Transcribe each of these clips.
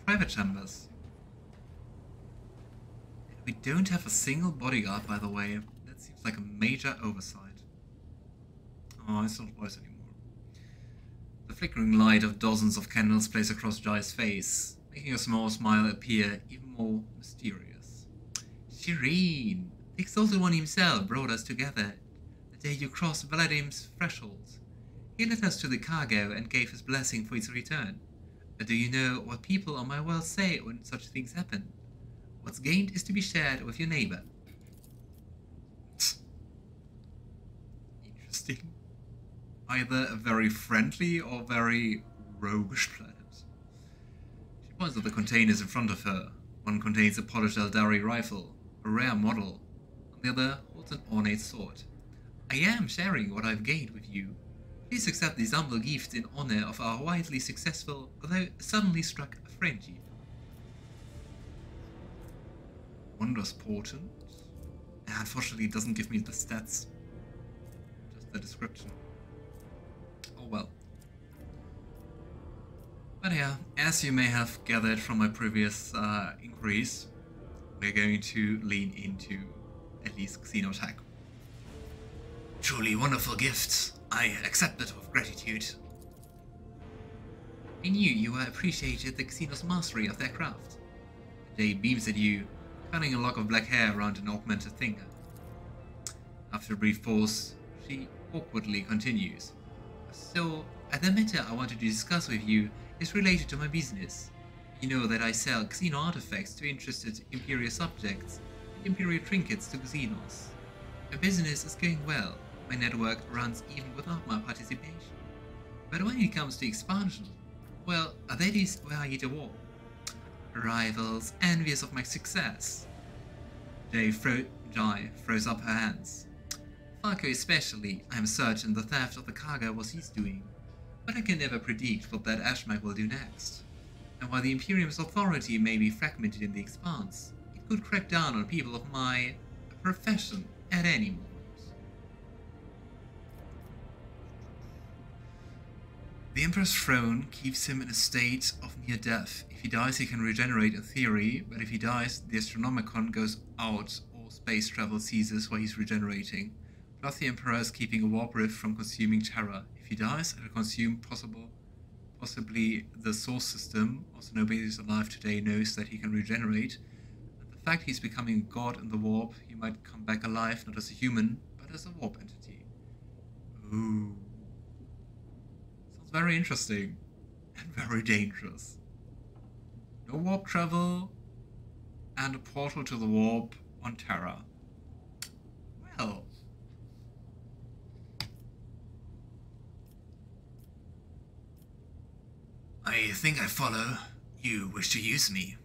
private chambers. And we don't have a single bodyguard, by the way. That seems like a major oversight. Oh, it's not voice anymore. The flickering light of dozens of candles plays across Jai's face, making a small smile appear even more mysterious. Shireen, the Exalted One himself brought us together the day you crossed Valadim's threshold. He led us to the cargo and gave his blessing for its return. Do you know what people on my world say when such things happen? What's gained is to be shared with your neighbor. Interesting. Either a very friendly or very roguish planet. She points at the containers in front of her. One contains a polished Eldari rifle, a rare model. On the other holds an ornate sword. I am sharing what I've gained with you. Please accept this humble gift in honor of our widely successful, although suddenly struck, friendship. Wondrous portent. Unfortunately, it doesn't give me the stats. Just the description. Oh well. But yeah, as you may have gathered from my previous inquiries, we're going to lean into at least Xenotech. Truly wonderful gifts. I accept it with gratitude. I knew you appreciated the Xenos mastery of their craft. Jay beams at you, curling a lock of black hair around an augmented finger. After a brief pause, she awkwardly continues. So, the matter I wanted to discuss with you is related to my business. You know that I sell Xeno artifacts to interested Imperial subjects and Imperial trinkets to Xenos. My business is going well. My network runs even without my participation. But when it comes to expansion, well, that is where I hit a wall. Rivals envious of my success. Jai throws up her hands. Falco especially, I am certain the theft of the cargo was his doing, but I can never predict what that Ashmak will do next. And while the Imperium's authority may be fragmented in the Expanse, it could crack down on people of my profession at any moment. The Emperor's throne keeps him in a state of near death. If he dies, he can regenerate in theory, but if he dies, the Astronomicon goes out or space travel ceases while he's regenerating. Plus, the Emperor is keeping a warp rift from consuming Terra. If he dies, it'll consume possibly the source system. Also, nobody who's alive today knows that he can regenerate. And the fact he's becoming a god in the warp, he might come back alive, not as a human, but as a warp entity. Ooh. Sounds very interesting. And very dangerous. No warp travel, and a portal to the warp on Terra. Well... I think I follow. You wish to use me.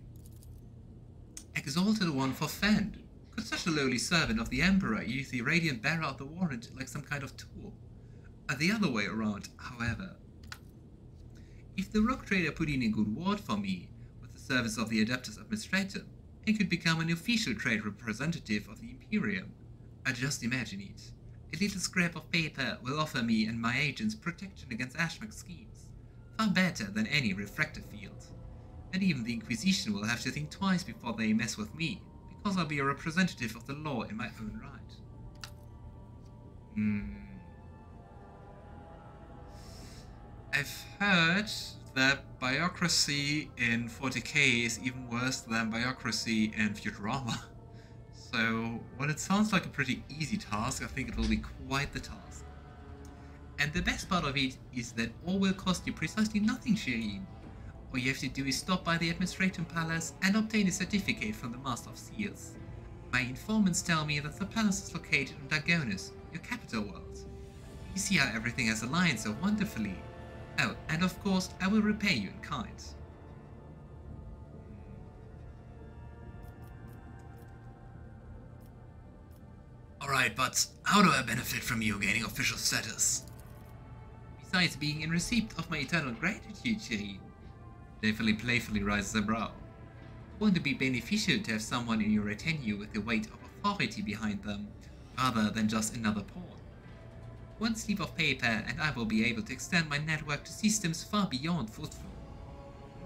Exalted One for Fend. Could such a lowly servant of the Emperor use the radiant bearer of the warrant like some kind of tool? The other way around, however. If the rogue trader put in a good word for me, with the service of the Adeptus Administrator, I could become an official trade representative of the Imperium. Just imagine it. A little scrap of paper will offer me and my agents protection against Ashmak's schemes. Far better than any refractor field. And even the Inquisition will have to think twice before they mess with me, because I'll be a representative of the law in my own right. I've heard that bureaucracy in 40k is even worse than bureaucracy in Futurama. So, while it sounds like a pretty easy task, I think it will be quite the task. And the best part of it is that all will cost you precisely nothing, Shireen. All you have to do is stop by the Administratum Palace and obtain a certificate from the Master of Seals. My informants tell me that the palace is located on Dagonis, your capital world. You see how everything has aligned so wonderfully. Oh, and of course, I will repay you in kind. Alright, but how do I benefit from you gaining official status? Besides being in receipt of my eternal gratitude, Shireen. Playfully raises a brow. Won't it be beneficial to have someone in your retinue with the weight of authority behind them, rather than just another pawn? One slip of paper and I will be able to extend my network to systems far beyond Footfall.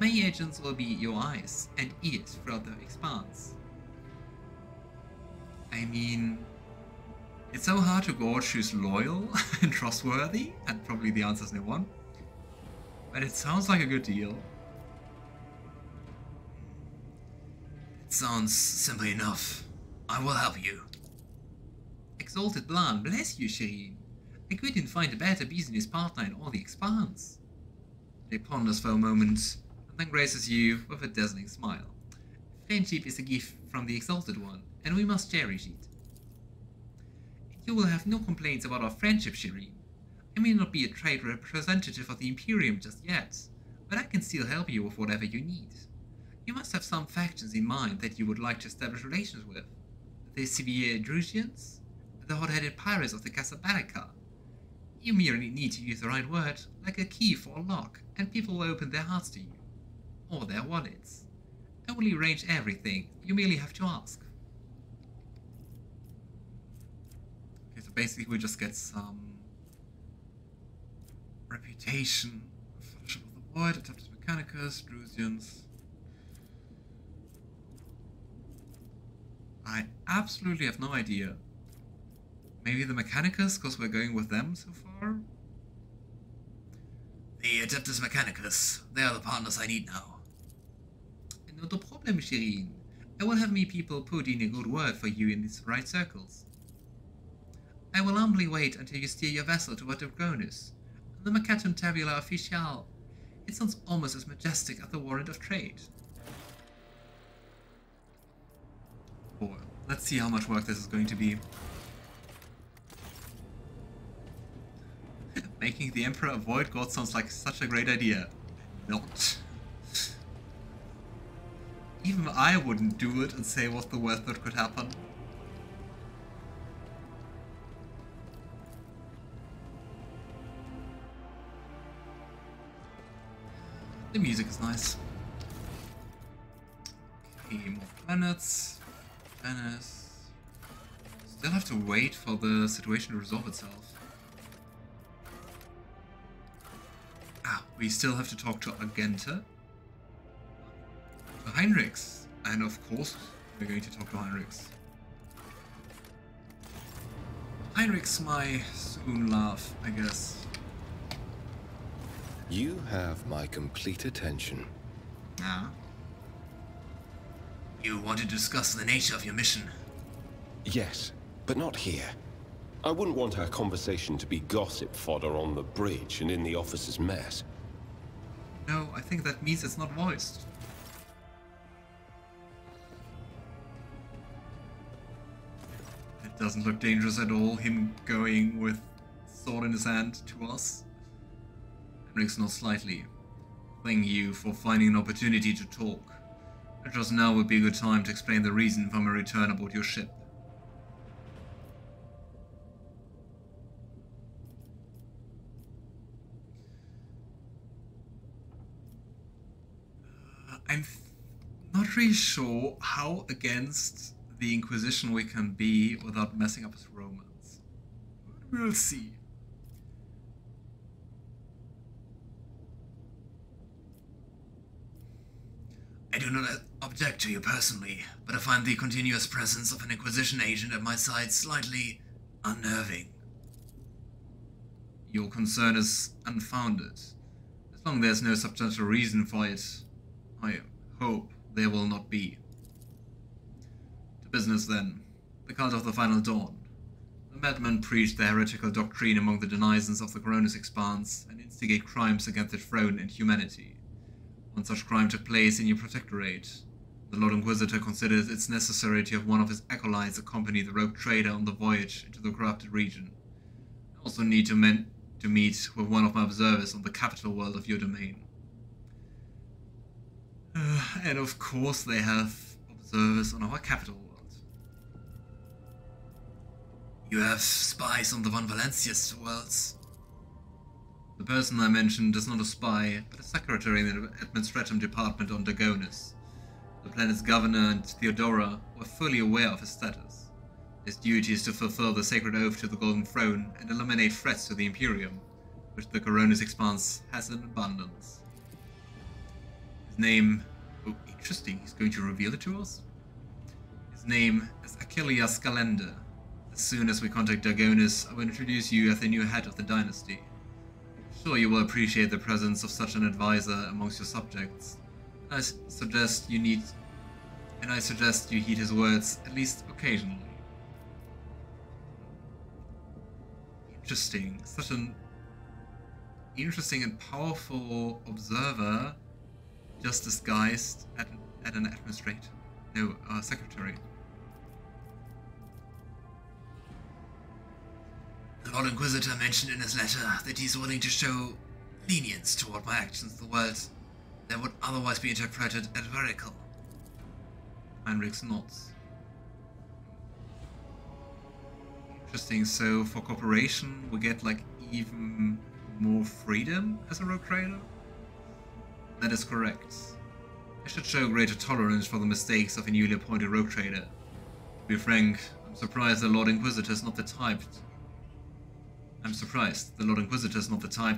My agents will be your eyes and ears throughout the expanse. I mean, it's so hard to gauge who's loyal and trustworthy, and probably the answer's no one. But it sounds like a good deal. It sounds simple enough. I will help you. Exalted Blanc, bless you, Shireen. I couldn't find a better business partner in all the expanse. He ponders for a moment, and then graces you with a dazzling smile. Friendship is a gift from the Exalted One, and we must cherish it. You will have no complaints about our friendship, Shireen. I may not be a trade representative of the Imperium just yet, but I can still help you with whatever you need. You must have some factions in mind that you would like to establish relations with. The severe Drusians? The hot-headed pirates of the Casablanca? You merely need to use the right word, like a key for a lock, and people will open their hearts to you. Or their wallets. I will arrange everything, you merely have to ask. Okay, so basically we just get some reputation. Fellowship of the Void, Adeptus Mechanicus, Drusians. I absolutely have no idea. Maybe the Mechanicus, because we're going with them so far? The Adeptus Mechanicus. They are the partners I need now. Not a problem, Shireen. I will have me people put in a good word for you in these right circles. I will humbly wait until you steer your vessel toward Dragonus, and the Mercatum Tabula Official. It sounds almost as majestic as the Warrant of Trade. Boy, let's see how much work this is going to be. Making the Emperor a Void God sounds like such a great idea. Not. Even I wouldn't do it and say what's the worst that could happen. The music is nice. Okay, more planets. Venice. Still have to wait for the situation to resolve itself. Ah, we still have to talk to Argenta. To Heinrichs. And of course, we're going to talk to Heinrichs. Heinrichs, my soon love, I guess. You have my complete attention. Ah. You want to discuss the nature of your mission? Yes, but not here. I wouldn't want our conversation to be gossip fodder on the bridge and in the officers' mess. No, I think that means it's not voiced. It doesn't look dangerous at all, him going with sword in his hand to us. Henrik's not slightly. Thank you for finding an opportunity to talk. Just now would be a good time to explain the reason for my return aboard your ship. I'm not really sure how against the Inquisition we can be without messing up his romance. We'll see. I do not object to you personally, but I find the continuous presence of an Inquisition agent at my side slightly unnerving. Your concern is unfounded. As long as there's no substantial reason for it, I hope there will not be. To business then. The cult of the Final Dawn. The madmen preach the heretical doctrine among the denizens of the Coronus Expanse and instigate crimes against the throne and humanity. One such crime took place in your protectorate. The Lord Inquisitor considered it necessary to have one of his acolytes accompany the rogue trader on the voyage into the corrupted region. I also need to meet with one of my observers on the capital world of your domain. And of course they have observers on our capital world. You have spies on the Von Valencius worlds. The person I mentioned is not a spy, but a secretary in the Administratum Department on Dragonus. The planet's governor and Theodora were fully aware of his status. His duty is to fulfill the sacred oath to the Golden Throne and eliminate threats to the Imperium, which the Coronus Expanse has in abundance. His name... Oh, interesting. He's going to reveal it to us? His name is Achilles Calender. As soon as we contact Dagonis, I will introduce you as the new head of the dynasty. I'm sure you will appreciate the presence of such an advisor amongst your subjects. I suggest you heed his words, at least occasionally. Interesting. Such an interesting and powerful observer, just disguised at an administrator. No, secretary. The Lord Inquisitor mentioned in his letter that he's willing to show lenience toward my actions in the world that would otherwise be interpreted as heretical. Heinrichs nods. Interesting, so for cooperation we get like even more freedom as a rogue trader? That is correct. I should show greater tolerance for the mistakes of a newly appointed rogue trader. To be frank, I'm surprised the Lord Inquisitor is not the type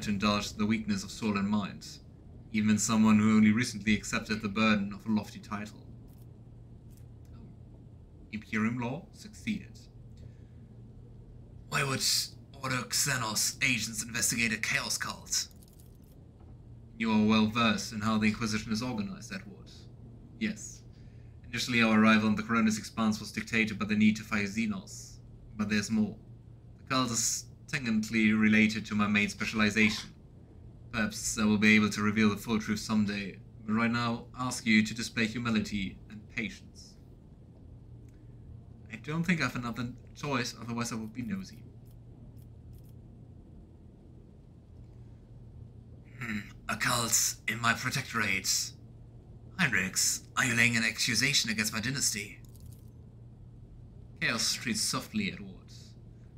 to indulge the weakness of soul and mind, even in someone who only recently accepted the burden of a lofty title. Imperium law succeeded. Why would Ordo Xenos agents investigate a chaos cult? You are well versed in how the Inquisition is organized, Edward. Yes. Initially our arrival on the Coronis Expanse was dictated by the need to fight Xenos. But there's more. The cult is tangentially related to my main specialization. Perhaps I will be able to reveal the full truth someday, but right now I ask you to display humility and patience. I don't think I have another choice, otherwise I would be nosy. Occults in my protectorate. Heinrichs, are you laying an accusation against my dynasty? Chaos treats softly, Edward.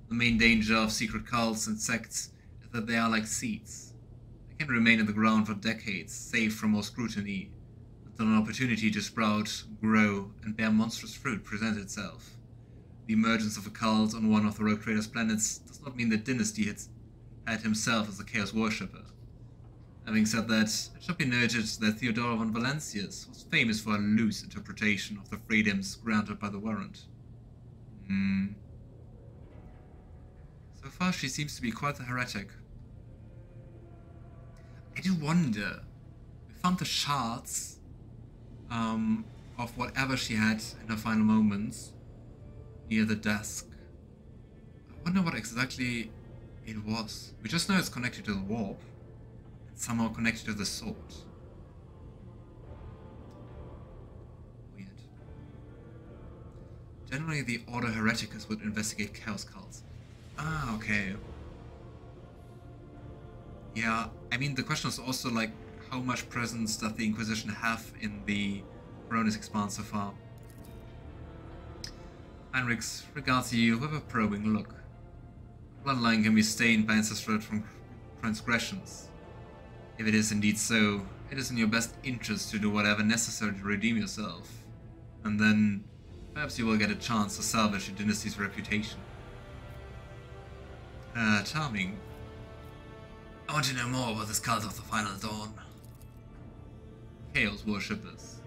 The main danger of secret cults and sects is that they are like seeds. They can remain in the ground for decades, safe from all scrutiny, until an opportunity to sprout, grow, and bear monstrous fruit presents itself. The emergence of a cult on one of the Rogue Traders' planets does not mean that Dynasty had himself as a Chaos worshipper. Having said that, it should be noted that Theodora von Valancius was famous for a loose interpretation of the freedoms granted by the warrant. So far she seems to be quite a heretic. I do wonder, we found the shards of whatever she had in her final moments near the desk. I wonder what exactly it was. We just know it's connected to the warp. Somehow connected to the sword. Weird. Generally, the Order Hereticus would investigate Chaos cults. Ah, okay. Yeah, I mean, the question is also, like, how much presence does the Inquisition have in the Coronis Expanse so far? Heinrichs regards you with a probing look. Bloodline can be stained by ancestral transgressions. If it is indeed so, it is in your best interest to do whatever necessary to redeem yourself. And then, perhaps you will get a chance to salvage your dynasty's reputation. Charming. I want to know more about this cult of the Final Dawn. Chaos worshippers.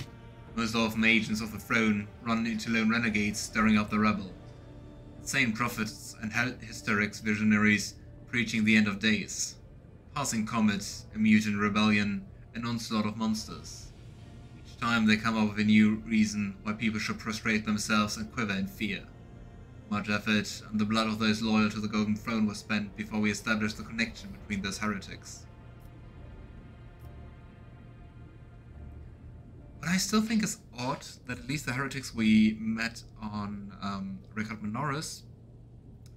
Most often agents of the throne run into lone renegades stirring up the rebel. Insane prophets and hysterics visionaries preaching the end of days. Passing comets, a mutant rebellion, an onslaught of monsters. Each time they come up with a new reason why people should prostrate themselves and quiver in fear. Much effort and the blood of those loyal to the Golden Throne was spent before we established the connection between those heretics. What I still think is odd that at least the heretics we met on Richard Minoris,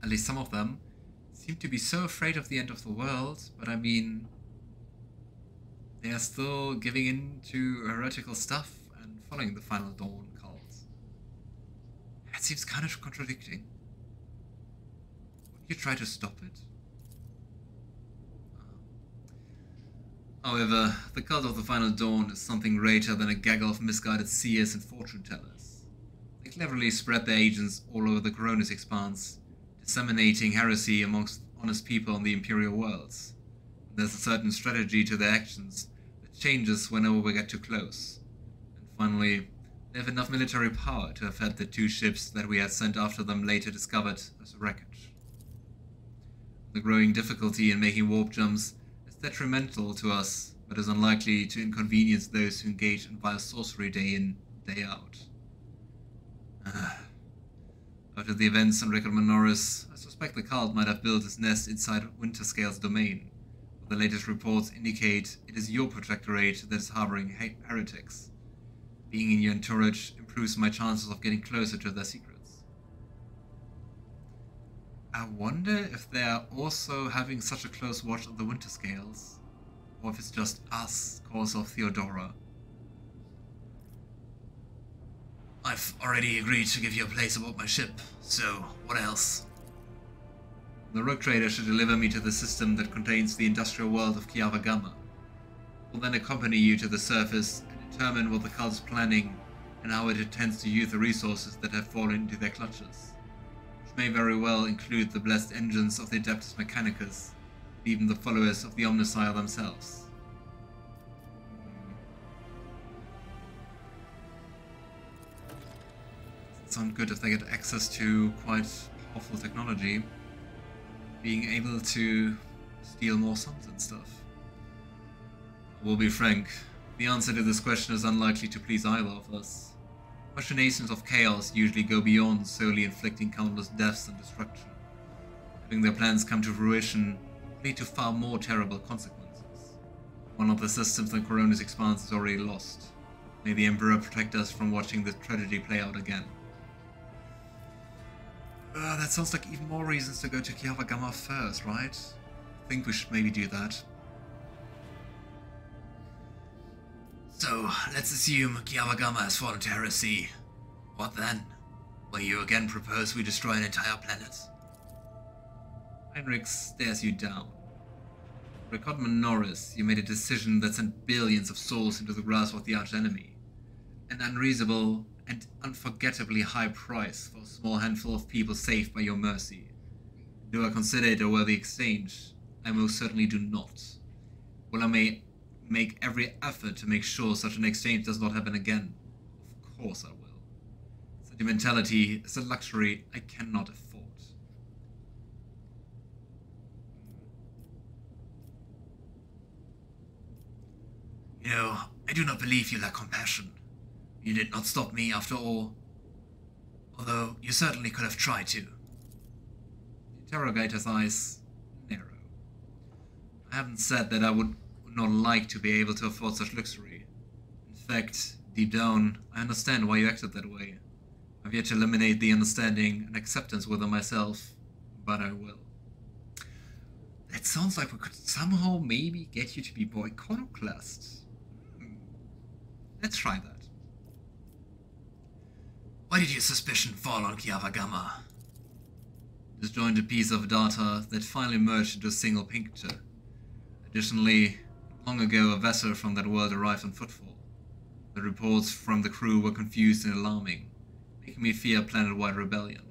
at least some of them, seem to be so afraid of the end of the world, but I mean, they are still giving in to heretical stuff and following the Final Dawn cult. It seems kind of contradicting. Wouldn't you try to stop it? However, the cult of the Final Dawn is something greater than a gaggle of misguided seers and fortune tellers. They cleverly spread their agents all over the Coronis Expanse, disseminating heresy amongst honest people on the Imperial worlds. There's a certain strategy to their actions that changes whenever we get too close. And finally, they have enough military power to have had the 2 ships that we had sent after them later discovered as wreckage. The growing difficulty in making warp jumps is detrimental to us, but is unlikely to inconvenience those who engage in vile sorcery day in, day out. After the events on Rickard Minoris, I suspect the cult might have built its nest inside Winterscale's domain. The latest reports indicate it is your protectorate that is harboring heretics. Being in your entourage improves my chances of getting closer to their secrets. I wonder if they are also having such a close watch of the Winterscales, or if it's just us, cause of Theodora. I've already agreed to give you a place aboard my ship, so what else? The rogue trader should deliver me to the system that contains the industrial world of Kiava Gamma. Will then accompany you to the surface and determine what the cult is planning and how it intends to use the resources that have fallen into their clutches, which may very well include the blessed engines of the Adeptus Mechanicus, and even the followers of the Omnissiah themselves. Doesn't sound good if they get access to quite powerful technology. Being able to steal more suns and stuff. We'll be frank, the answer to this question is unlikely to please either of us. Machinations of chaos usually go beyond solely inflicting countless deaths and destruction. Having their plans come to fruition lead to far more terrible consequences. One of the systems in Coronis Expanse is already lost. May the Emperor protect us from watching this tragedy play out again. That sounds like even more reasons to go to Kiava Gamma first, right? I think we should maybe do that. So, let's assume Kiava Gamma has fallen to heresy. What then? Will you again propose we destroy an entire planet? Heinrich stares you down. Rickard Minoris, you made a decision that sent billions of souls into the grasp of the archenemy. An unreasonable and unforgettably high price for a small handful of people saved by your mercy. Do I consider it a worthy exchange? I most certainly do not. While I may make every effort to make sure such an exchange does not happen again, of course I will. Sentimentality is a luxury I cannot afford. You know, I do not believe you lack compassion. You did not stop me after all, although you certainly could have tried to. The interrogator's eyes narrow. I haven't said that I would not like to be able to afford such luxury. In fact, deep down, I understand why you acted that way. I've yet to eliminate the understanding and acceptance within myself, but I will. That sounds like we could somehow maybe get you to be more iconoclast. Let's try that. Why did your suspicion fall on Kiava Gamma? Disjointed piece of data that finally merged into a single picture. Additionally, long ago a vessel from that world arrived on Footfall. The reports from the crew were confused and alarming, making me fear a planet-wide rebellion.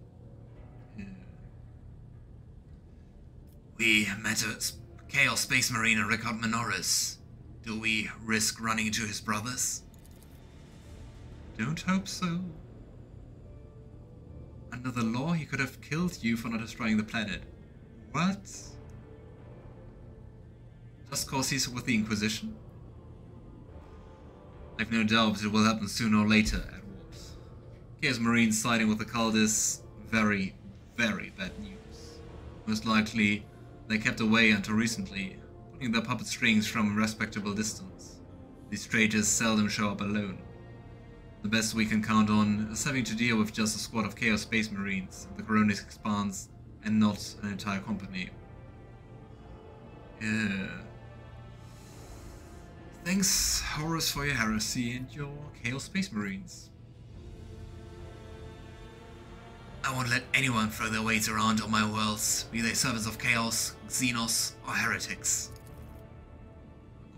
We met a Chaos Space Marine in Rickard Minoris. Do we risk running into his brothers? Don't hope so. Under the law, he could have killed you for not destroying the planet. What? Just cause he's with the Inquisition? I've no doubt it will happen sooner or later, Edward. Chaos Marines siding with the cult is very, very bad news. Most likely, they kept away until recently, putting their puppet strings from a respectable distance. These traitors seldom show up alone. The best we can count on is having to deal with just a squad of Chaos Space Marines in the Coronis Expanse and not an entire company. Yeah. Thanks, Horus, for your heresy and your Chaos Space Marines. I won't let anyone throw their weight around on my worlds, be they servants of Chaos, Xenos, or heretics.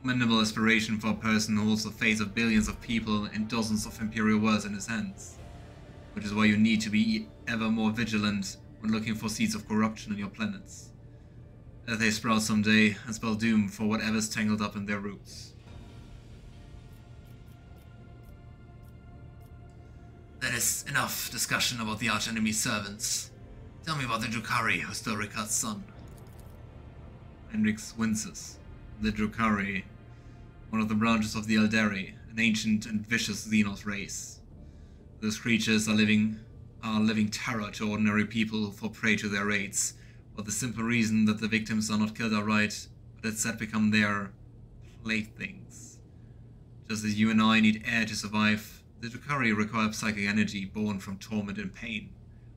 Commendable aspiration for a person who holds the fate of billions of people and dozens of Imperial worlds in his hands. Which is why you need to be ever more vigilant when looking for seeds of corruption in your planets. That they sprout someday and spell doom for whatever's tangled up in their roots. That is enough discussion about the arch-enemy's servants. Tell me about the Drukhari, who stole Ricard's son. Heinrix winces. The Drukhari, one of the branches of the Eldari, an ancient and vicious Xenos race. Those creatures are living terror to ordinary people who fall prey to their raids, for the simple reason that the victims are not killed outright, but instead become their playthings. Just as you and I need air to survive, the Drukhari require psychic energy born from torment and pain,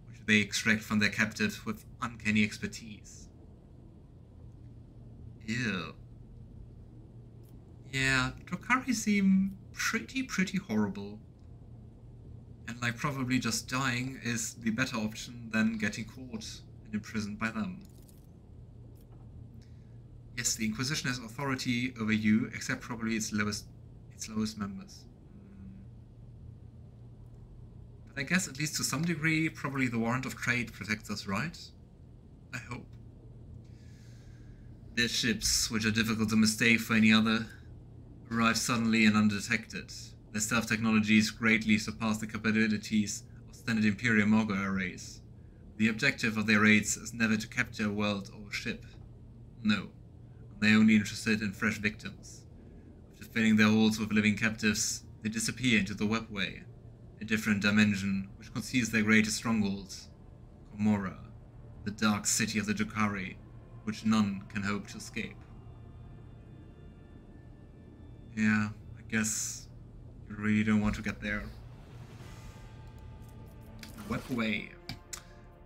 which they extract from their captives with uncanny expertise. Ew. Yeah, Drukhari seem pretty horrible. And like probably just dying is the better option than getting caught and imprisoned by them. Yes, the Inquisition has authority over you, except probably its lowest members. But I guess at least to some degree, probably the warrant of trade protects us, right? I hope. Their ships, which are difficult to mistake for any other, arrive suddenly and undetected. Their stealth technologies greatly surpass the capabilities of standard Imperial Morgul arrays. The objective of their raids is never to capture a world or a ship. No, they're only interested in fresh victims. After filling their holds with living captives, they disappear into the webway, a different dimension which conceals their greatest strongholds, Komorra, the dark city of the Drukhari, which none can hope to escape. Yeah, I guess you really don't want to get there. Webway.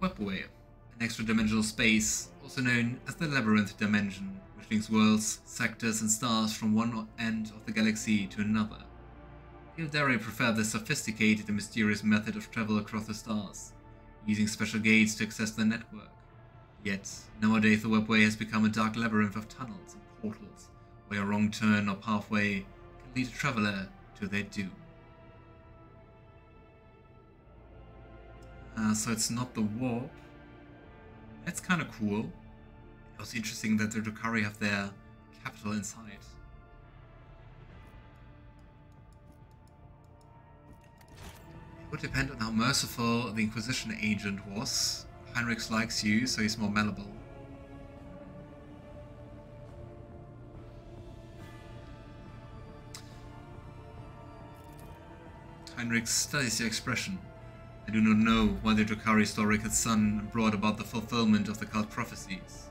Webway, an extra-dimensional space, also known as the Labyrinth Dimension, which links worlds, sectors and stars from one end of the galaxy to another. The Eldari prefer this sophisticated and mysterious method of travel across the stars, using special gates to access their network. Yet, nowadays the Webway has become a dark labyrinth of tunnels and portals, where a wrong turn or pathway can lead a traveler to their doom. So it's not the warp. That's kind of cool. It was interesting that the Drukhari have their capital inside. It would depend on how merciful the Inquisition agent was. Heinrix likes you, so he's more malleable. Heinrix studies your expression. I do not know why the Drukhari stole Ricard's son brought about the fulfillment of the cult prophecies.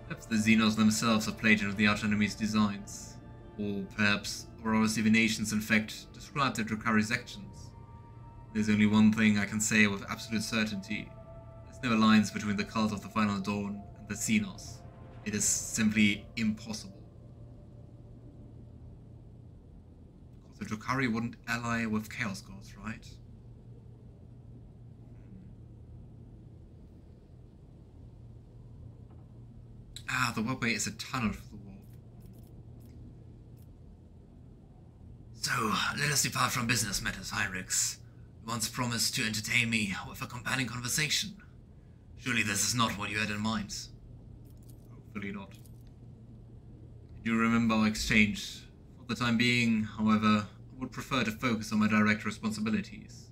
Perhaps the Xenos themselves have played into the arch-enemy's designs. Or perhaps Aurora's divinations in fact describe the Drukhari's actions. There's only one thing I can say with absolute certainty. There's no alliance between the cult of the Final Dawn and the Xenos. It is simply impossible. Because the Drukhari wouldn't ally with Chaos Gods, right? Ah, the Webway is a tunnel for the warp. So, let us depart from business matters, Heinrix. You once promised to entertain me with a compelling conversation. Surely this is not what you had in mind. Hopefully not. Do you remember our exchange? For the time being, however, I would prefer to focus on my direct responsibilities.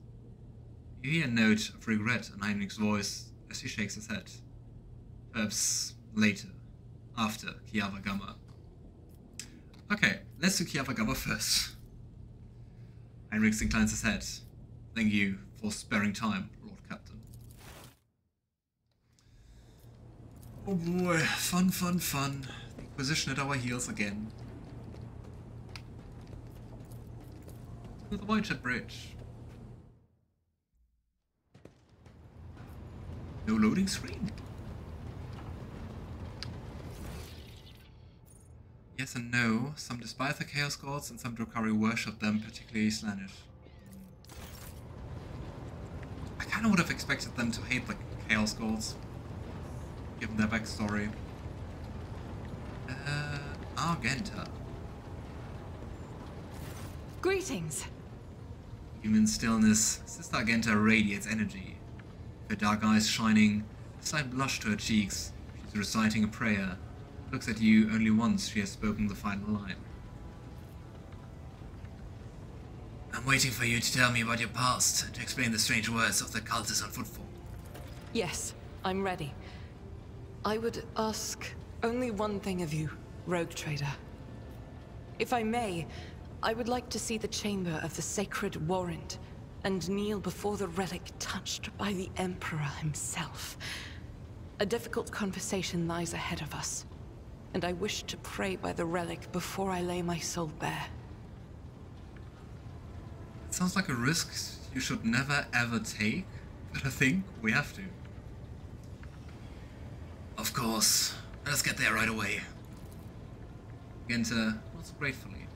You hear a note of regret in Heinrich's voice as he shakes his head. Perhaps later. After Kiava Gamma. Okay, let's do Kiava Gamma first. Heinrix inclines his head. Thank you for sparing time, Lord Captain. Oh boy, fun. The Inquisition at our heels again. To the Whitehead Bridge. No loading screen. Yes and no. Some despise the Chaos Gods and some Drukhari worship them, particularly Slaanesh. I kinda would have expected them to hate the Chaos Gods, given their backstory. Argenta. Greetings. Even in stillness, Sister Argenta radiates energy. Her dark eyes shining, a slight blush to her cheeks. She's reciting a prayer. Looks at you only once she has spoken the final line. I'm waiting for you to tell me about your past and to explain the strange words of the cultists on Footfall. Yes, I'm ready. I would ask only one thing of you, Rogue Trader. If I may, I would like to see the chamber of the Sacred Warrant and kneel before the relic touched by the Emperor himself. A difficult conversation lies ahead of us, and I wish to pray by the relic before I lay my soul bare. It sounds like a risk you should never ever take, but I think we have to. Of course. Let's get there right away. Ginter nods gratefully.